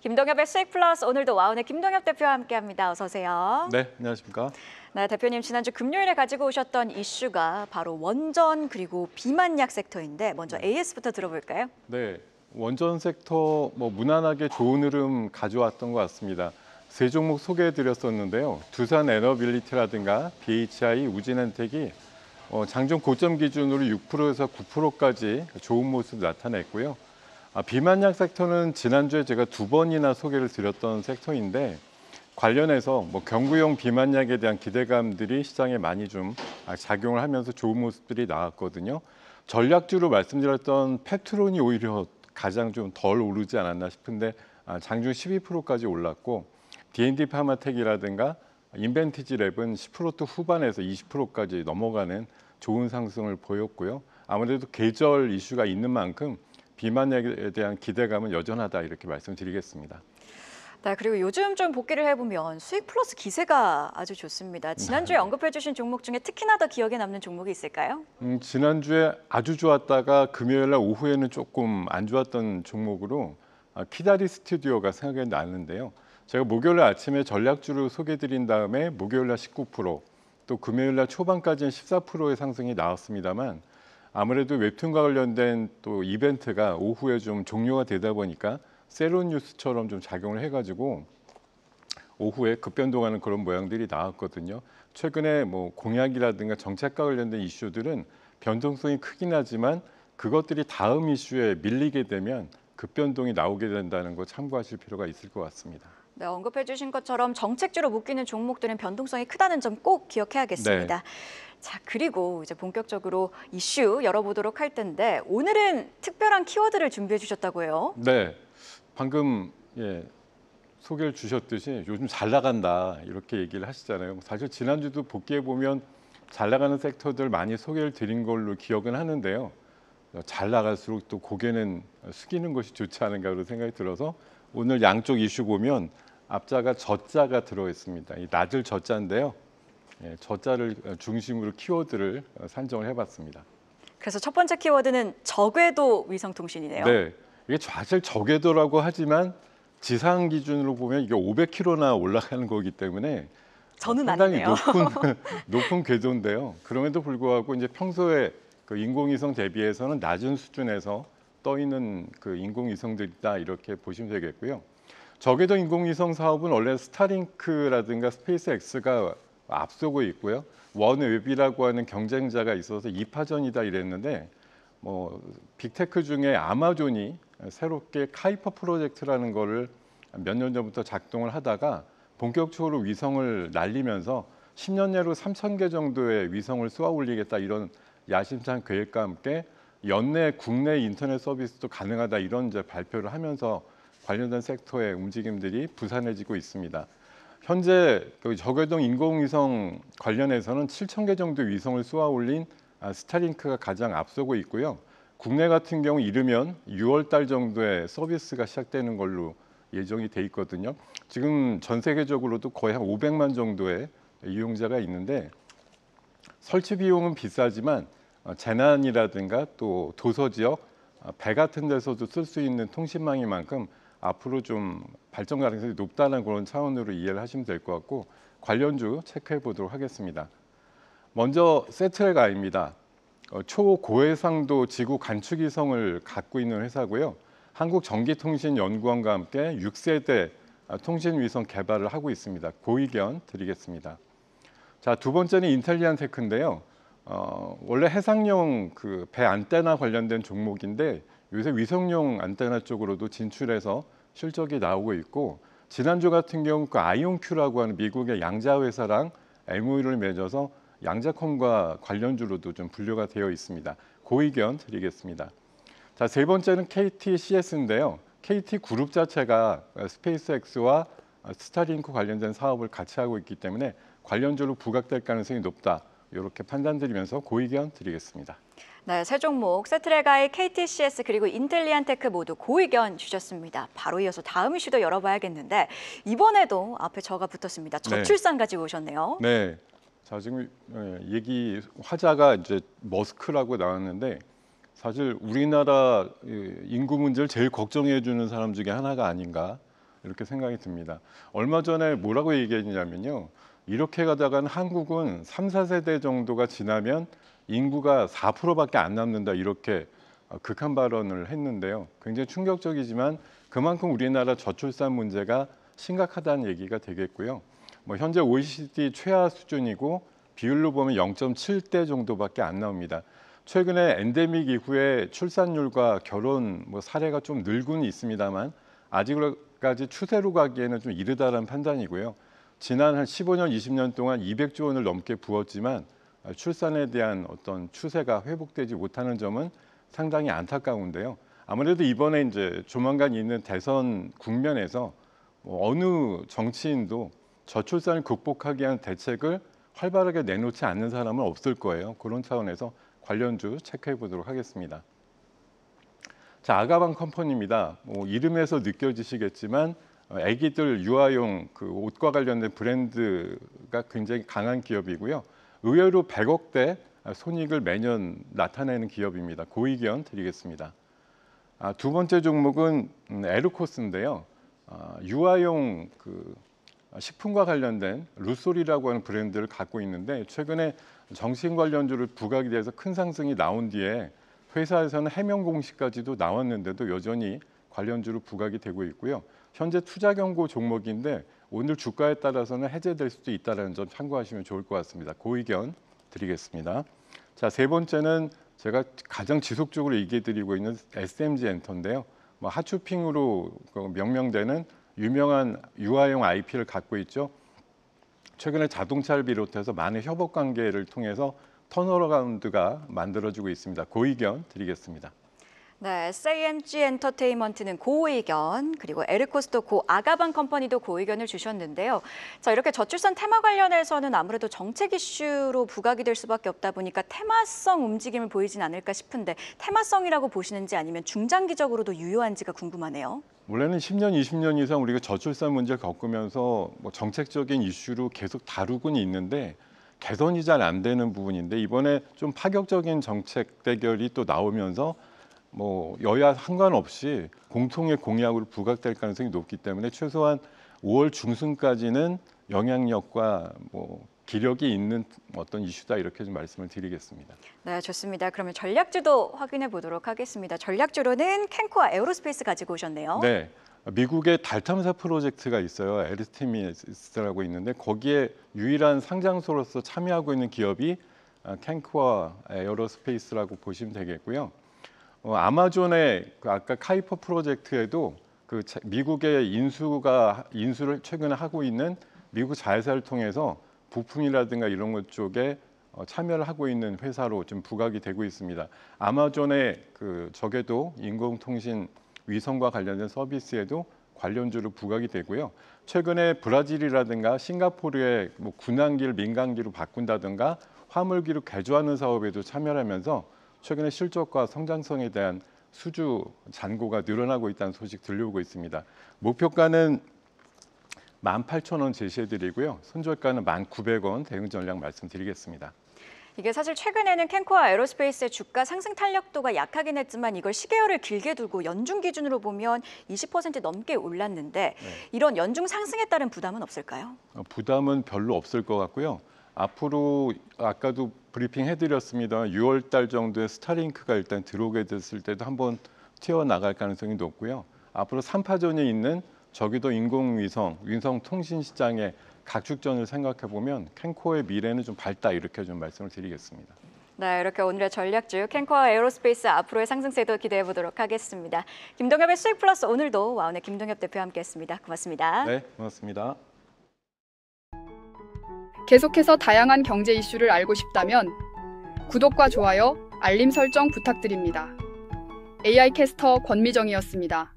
김동엽의 수익 플러스 오늘도 와운의 김동엽 대표와 함께합니다. 어서 오세요. 네, 안녕하십니까? 네, 대표님 지난주 금요일에 가지고 오셨던 이슈가 바로 원전 그리고 비만약 섹터인데 먼저 AS부터 들어볼까요? 네, 원전 섹터 무난하게 좋은 흐름 가져왔던 것 같습니다. 세 종목 소개해드렸었는데요. 두산 에너빌리티라든가 BHI, 우진엔텍이 장중 고점 기준으로 6%에서 9%까지 좋은 모습 나타냈고요. 비만약 섹터는 지난주에 제가 두 번이나 소개를 드렸던 섹터인데 관련해서 경구용 비만약에 대한 기대감들이 시장에 많이 좀 작용을 하면서 좋은 모습들이 나왔거든요. 전략주로 말씀드렸던 페트론이 오히려 가장 좀 덜 오르지 않았나 싶은데 장중 12%까지 올랐고 D&D 파마텍이라든가 인벤티지 랩은 10% 후반에서 20%까지 넘어가는 좋은 상승을 보였고요. 아무래도 계절 이슈가 있는 만큼 비만약에 대한 기대감은 여전하다 이렇게 말씀드리겠습니다. 네, 그리고 요즘 좀 복귀를 해보면 수익 플러스 기세가 아주 좋습니다. 지난주에 언급해 주신 종목 중에 특히나 더 기억에 남는 종목이 있을까요? 지난주에 아주 좋았다가 금요일 날 오후에는 조금 안 좋았던 종목으로 키다리 스튜디오가 생각이 나는데요. 제가 목요일 날 아침에 전략주를 소개드린 다음에 목요일 날 19%, 또 금요일 날 초반까지는 14%의 상승이 나왔습니다만 아무래도 웹툰과 관련된 또 이벤트가 오후에 좀 종료가 되다 보니까 세론 뉴스처럼 좀 작용을 해가지고 오후에 급변동하는 그런 모양들이 나왔거든요. 최근에 공약이라든가 정책과 관련된 이슈들은 변동성이 크긴 하지만 그것들이 다음 이슈에 밀리게 되면 급변동이 나오게 된다는 거 참고하실 필요가 있을 것 같습니다. 네, 언급해 주신 것처럼 정책주로 묶이는 종목들은 변동성이 크다는 점 꼭 기억해야겠습니다. 네. 자, 그리고 이제 본격적으로 이슈 열어보도록 할 텐데 오늘은 특별한 키워드를 준비해 주셨다고요? 네, 방금 소개를 주셨듯이 요즘 잘 나간다 이렇게 얘기를 하시잖아요. 사실 지난주도 복귀해 보면 잘 나가는 섹터들 많이 소개를 드린 걸로 기억은 하는데요. 잘 나갈수록 또 고개는 숙이는 것이 좋지 않은가 그런 생각이 들어서 오늘 양쪽 이슈 보면 앞자가 저자가 들어 있습니다. 이 낮을 저자인데요. 저자를 중심으로 키워드를 산정을 해봤습니다. 그래서 첫 번째 키워드는 저궤도 위성통신이네요. 네, 이게 사실 저궤도라고 하지만 지상 기준으로 보면 이게 500km나 올라가는 거기 때문에 저는 상당히 아니네요. 높은 궤도인데요. 그럼에도 불구하고 이제 평소에 그 인공위성 대비해서는 낮은 수준에서 떠 있는 그 인공위성들이다 이렇게 보시면 되겠고요. 저궤도 인공위성 사업은 원래 스타링크라든가 스페이스X가 앞서고 있고요. 원웹이라고 하는 경쟁자가 있어서 2파전이다 이랬는데 빅테크 중에 아마존이 새롭게 카이퍼 프로젝트라는 거를 몇 년 전부터 작동을 하다가 본격적으로 위성을 날리면서 10년 내로 3,000개 정도의 위성을 쏘아 올리겠다 이런 야심찬 계획과 함께 연내 국내 인터넷 서비스도 가능하다 이런 이제 발표를 하면서 관련된 섹터의 움직임들이 부산해지고 있습니다. 현재 저궤도 인공위성 관련해서는 7,000개 정도 위성을 쏘아 올린 스타링크가 가장 앞서고 있고요. 국내 같은 경우 이르면 6월 달 정도에 서비스가 시작되는 걸로 예정이 돼 있거든요. 지금 전 세계적으로도 거의 한 500만 정도의 이용자가 있는데 설치 비용은 비싸지만 재난이라든가 또 도서 지역, 배 같은 데서도 쓸 수 있는 통신망인 만큼 앞으로 좀 발전 가능성이 높다는 그런 차원으로 이해를 하시면 될 것 같고 관련주 체크해 보도록 하겠습니다. 먼저 세트레가입니다. 초고해상도 지구 관측위성을 갖고 있는 회사고요. 한국전기통신연구원과 함께 6세대 통신위성 개발을 하고 있습니다. 고의견 드리겠습니다. 자, 두 번째는 인텔리안테크인데요. 원래 해상용 그 배 안테나 관련된 종목인데 요새 위성용 안테나 쪽으로도 진출해서 실적이 나오고 있고 지난주 같은 경우 그 아이온큐라고 하는 미국의 양자 회사랑 MOU를 맺어서 양자컴과 관련주로도 좀 분류가 되어 있습니다. 고의견 드리겠습니다. 자, 세 번째는 KTCS인데요. KT 그룹 자체가 스페이스X와 스타링크 관련된 사업을 같이 하고 있기 때문에 관련주로 부각될 가능성이 높다. 이렇게 판단드리면서 고의견 드리겠습니다. 네, 세 종목 세트레가의 KTCS 그리고 인텔리안테크 모두 고의견 주셨습니다. 바로 이어서 다음 이슈도 열어봐야겠는데 이번에도 앞에 저가 붙었습니다. 저출산 가지고 오셨네요. 네, 자 지금 얘기 화자가 이제 머스크라고 나왔는데 사실 우리나라 인구 문제를 제일 걱정해 주는 사람 중에 하나가 아닌가 이렇게 생각이 듭니다. 얼마 전에 뭐라고 얘기했냐면요. 이렇게 가다가는 한국은 3, 4세대 정도가 지나면 인구가 4%밖에 안 남는다 이렇게 극한 발언을 했는데요. 굉장히 충격적이지만 그만큼 우리나라 저출산 문제가 심각하다는 얘기가 되겠고요. 현재 OECD 최하 수준이고 비율로 보면 0.7대 정도밖에 안 나옵니다. 최근에 엔데믹 이후에 출산율과 결혼 사례가 좀 늘고는 있습니다만 아직까지 추세로 가기에는 좀 이르다는 판단이고요. 지난 한 15년, 20년 동안 200조 원을 넘게 부었지만 출산에 대한 어떤 추세가 회복되지 못하는 점은 상당히 안타까운데요. 아무래도 이번에 이제 조만간 있는 대선 국면에서 어느 정치인도 저출산을 극복하기 위한 대책을 활발하게 내놓지 않는 사람은 없을 거예요. 그런 차원에서 관련주 체크해 보도록 하겠습니다. 자, 아가방 컴퍼니입니다. 이름에서 느껴지시겠지만 아기들 유아용 그 옷과 관련된 브랜드가 굉장히 강한 기업이고요. 의외로 100억대 손익을 매년 나타내는 기업입니다. 고의견 드리겠습니다. 두 번째 종목은 에르코스인데요. 유아용 그 식품과 관련된 루솔이라고 하는 브랜드를 갖고 있는데 최근에 정신 관련주를 부각이 돼서 큰 상승이 나온 뒤에 회사에서는 해명 공시까지도 나왔는데도 여전히 관련주로 부각이 되고 있고요. 현재 투자 경고 종목인데 오늘 주가에 따라서는 해제될 수도 있다는 점 참고하시면 좋을 것 같습니다. 고의견 드리겠습니다. 자, 세 번째는 제가 가장 지속적으로 얘기해드리고 있는 SMG 엔터인데요. 하추핑으로 명명되는 유명한 유아용 IP를 갖고 있죠. 최근에 자동차를 비롯해서 많은 협업 관계를 통해서 턴어라운드가 만들어지고 있습니다. 고의견 드리겠습니다. 네, SAMG 엔터테인먼트는 고의견, 그리고 에르코스도 아가방 컴퍼니도 고의견을 주셨는데요. 자, 이렇게 저출산 테마 관련해서는 아무래도 정책 이슈로 부각이 될 수밖에 없다 보니까 테마성 움직임을 보이진 않을까 싶은데 테마성이라고 보시는지 아니면 중장기적으로도 유효한지가 궁금하네요. 원래는 10년, 20년 이상 우리가 저출산 문제를 겪으면서 정책적인 이슈로 계속 다루고는 있는데 개선이 잘 안 되는 부분인데 이번에 좀 파격적인 정책 대결이 또 나오면서 여야 상관없이 공통의 공약으로 부각될 가능성이 높기 때문에 최소한 5월 중순까지는 영향력과 기력이 있는 어떤 이슈다 이렇게 좀 말씀을 드리겠습니다. 네, 좋습니다. 그러면 전략주도 확인해 보도록 하겠습니다. 전략주로는 캔코와 에어로스페이스 가지고 오셨네요. 네, 미국의 달 탐사 프로젝트가 있어요. 아르테미스라고 있는데 거기에 유일한 상장소로서 참여하고 있는 기업이 캔코와 에어로스페이스라고 보시면 되겠고요. 아마존의 아까 카이퍼 프로젝트에도 그 미국의 인수를 최근에 하고 있는 미국 자회사를 통해서 부품이라든가 이런 것 쪽에 참여를 하고 있는 회사로 좀 부각이 되고 있습니다. 아마존의 그 적에도 인공통신 위성과 관련된 서비스에도 관련주로 부각이 되고요. 최근에 브라질이라든가 싱가포르의 군항기를 민간기로 바꾼다든가 화물기로 개조하는 사업에도 참여를 하면서 최근에 실적과 성장성에 대한 수주 잔고가 늘어나고 있다는 소식 들려오고 있습니다. 목표가는 18,000원 제시해드리고요. 손절가는 1,900원 대응 전략 말씀드리겠습니다. 이게 사실 최근에는 캔코와 에어로스페이스의 주가 상승 탄력도가 약하긴 했지만 이걸 시계열을 길게 두고 연중 기준으로 보면 20% 넘게 올랐는데 이런 연중 상승에 따른 부담은 없을까요? 부담은 별로 없을 것 같고요. 앞으로 아까도 브리핑 해드렸습니다. 6월 달 정도에 스타링크가 일단 들어오게 됐을 때도 한번 튀어나갈 가능성이 높고요. 앞으로 3파전이 있는 저기도 인공위성, 위성통신 시장의 각축전을 생각해 보면 캔코의 미래는 좀 밝다 이렇게 좀 말씀을 드리겠습니다. 네, 이렇게 오늘의 전략주 캔코와 에어로스페이스 앞으로의 상승세도 기대해 보도록 하겠습니다. 김동엽의 수익 플러스 오늘도 와운의 김동엽 대표와 함께했습니다. 고맙습니다. 네, 고맙습니다. 계속해서 다양한 경제 이슈를 알고 싶다면 구독과 좋아요, 알림 설정 부탁드립니다. AI 캐스터 권미정이었습니다.